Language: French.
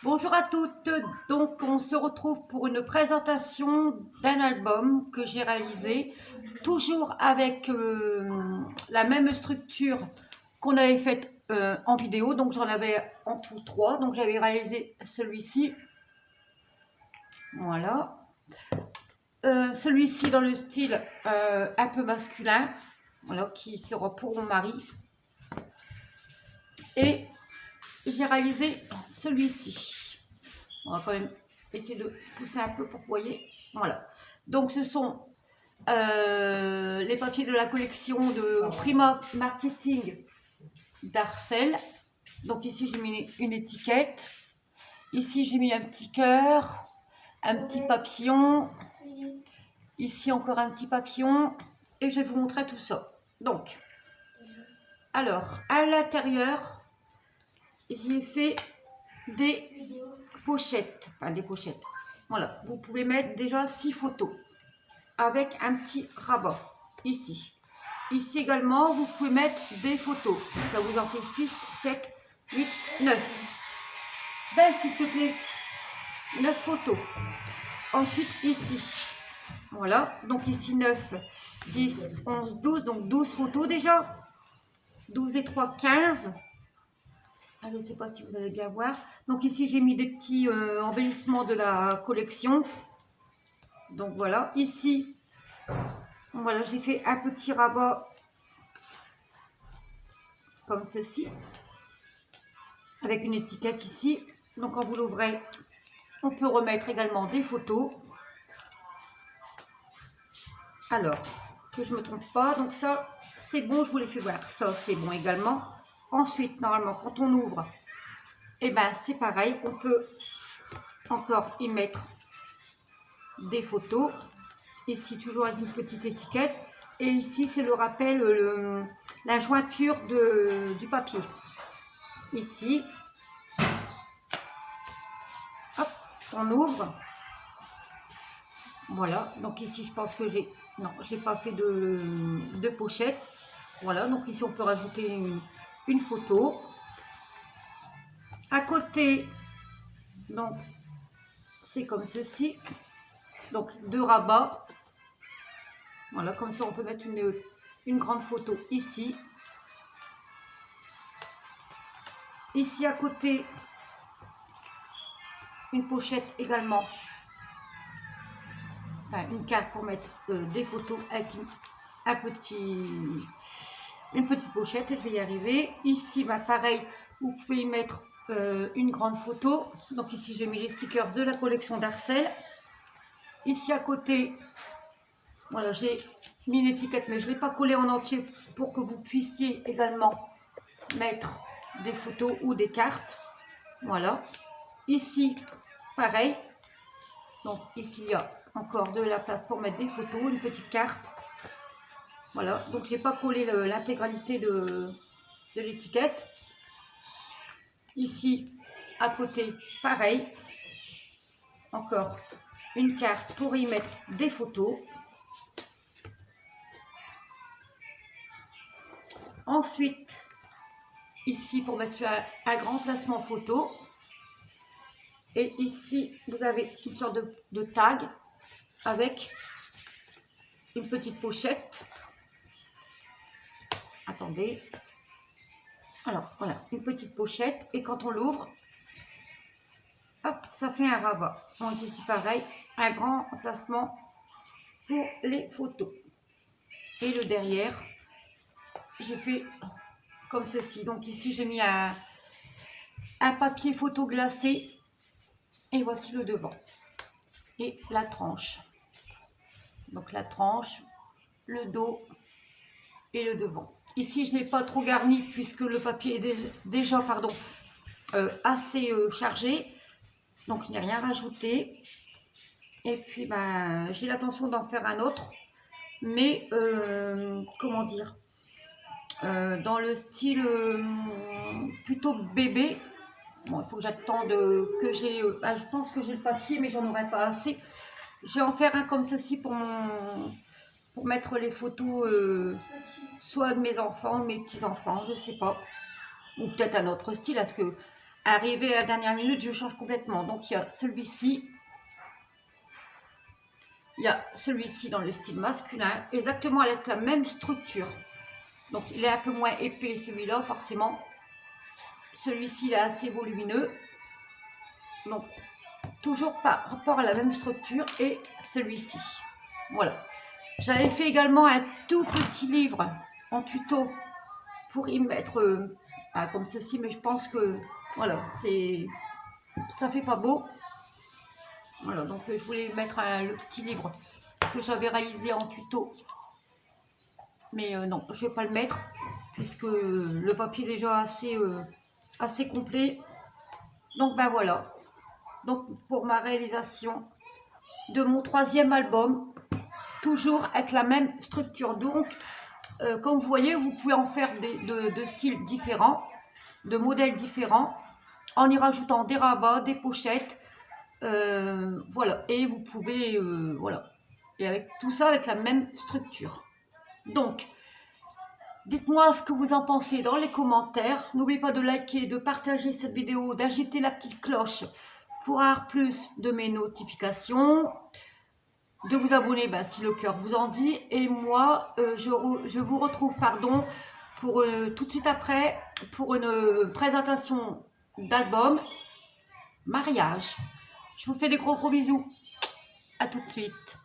Bonjour à toutes, donc on se retrouve pour une présentation d'un album que j'ai réalisé, toujours avec la même structure qu'on avait faite en vidéo, donc j'en avais en tout 3, donc j'avais réalisé celui-ci, voilà, celui-ci dans le style un peu masculin, voilà, qui sera pour mon mari, et j'ai réalisé celui-ci. On va quand même essayer de pousser un peu pour que vous voyez. Voilà. Donc, ce sont les papiers de la collection de Prima Marketing d'Arcel. Donc, ici, j'ai mis une étiquette. Ici, j'ai mis un petit cœur, un petit papillon. Ici, encore un petit papillon. Et je vais vous montrer tout ça. Donc, alors, à l'intérieur, j'y ai fait des pochettes, enfin des pochettes. Voilà, vous pouvez mettre déjà 6 photos avec un petit rabat ici. Ici également, vous pouvez mettre des photos. Ça vous en fait 6, 7, 8, 9. Ben, s'il te plaît, 9 photos. Ensuite, ici. Voilà, donc ici 9, 10, 11, 12, donc 12 photos déjà. 12 et 3, 15. Ah, je ne sais pas si vous allez bien voir. Donc ici, j'ai mis des petits embellissements de la collection. Donc voilà, ici, voilà, j'ai fait un petit rabat comme ceci, avec une étiquette ici. Donc quand vous l'ouvrez, on peut remettre également des photos. Alors, que je ne me trompe pas, donc ça, c'est bon, je vous l'ai fait voir. Ça, c'est bon également. Ensuite, normalement, quand on ouvre, et ben c'est pareil, on peut encore y mettre des photos. Ici, toujours avec une petite étiquette. Et ici, c'est le rappel, la jointure du papier. Ici, hop, on ouvre. Voilà, donc ici, je pense que j'ai... Non, je n'ai pas fait de pochette. Voilà, donc ici, on peut rajouter une photo. À côté, donc, c'est comme ceci. Donc, 2 rabats. Voilà, comme ça, on peut mettre une grande photo ici. Ici, à côté, une pochette également. Enfin, une carte pour mettre des photos avec une petite pochette. Je vais y arriver. Ici, bah, pareil, vous pouvez y mettre une grande photo. Donc ici, j'ai mis les stickers de la collection d'Arcel. Ici, à côté, voilà, j'ai mis une étiquette, mais je ne l'ai pas collée en entier pour que vous puissiez également mettre des photos ou des cartes. Voilà. Ici, pareil. Donc ici, il y a encore de la place pour mettre des photos, une petite carte. Voilà, donc je n'ai pas collé l'intégralité de l'étiquette. Ici, à côté, pareil. Encore une carte pour y mettre des photos. Ensuite, ici, pour mettre un grand placement photo. Et ici, vous avez une sorte de tag avec une petite pochette. Attendez. Alors, voilà, une petite pochette. Et quand on l'ouvre, hop, ça fait un rabat. Donc ici, pareil, un grand emplacement pour les photos. Et le derrière, j'ai fait comme ceci. Donc ici, j'ai mis un papier photo glacé. Et voici le devant. Et la tranche. Donc la tranche, le dos et le devant. Ici, je n'ai pas trop garni puisque le papier est déjà assez chargé. Donc, je n'ai rien rajouté. Et puis, ben, j'ai l'intention d'en faire un autre. Mais, comment dire, dans le style plutôt bébé. Bon, il faut que j'attende que j'ai... je pense que j'ai le papier, mais j'en aurai pas assez. Je vais en faire un comme ceci pour mettre les photos soit de mes enfants, de mes petits-enfants, je sais pas. Ou peut-être un autre style, parce que arrivé à la dernière minute, je change complètement. Donc il y a celui-ci. Il y a celui-ci dans le style masculin, exactement avec la même structure. Donc il est un peu moins épais celui-là, forcément. Celui-ci, il est assez volumineux. Donc toujours par rapport à la même structure. Et celui-ci. Voilà. J'avais fait également un tout petit livre en tuto pour y mettre comme ceci, mais je pense que voilà, ça fait pas beau. Voilà, donc je voulais mettre le petit livre que j'avais réalisé en tuto, mais non, je vais pas le mettre puisque le papier est déjà assez complet. Donc ben voilà, donc pour ma réalisation de mon 3e album, toujours avec la même structure. Donc comme vous voyez, vous pouvez en faire de styles différents, de modèles différents, en y rajoutant des rabats, des pochettes, voilà, et vous pouvez, voilà, et avec tout ça avec la même structure. Donc, dites-moi ce que vous en pensez dans les commentaires. N'oubliez pas de liker, de partager cette vidéo, d'agiter la petite cloche pour avoir plus de mes notifications, de vous abonner si le cœur vous en dit. Et moi, je vous retrouve pour tout de suite après pour une présentation d'album mariage. Je vous fais des gros bisous. À tout de suite.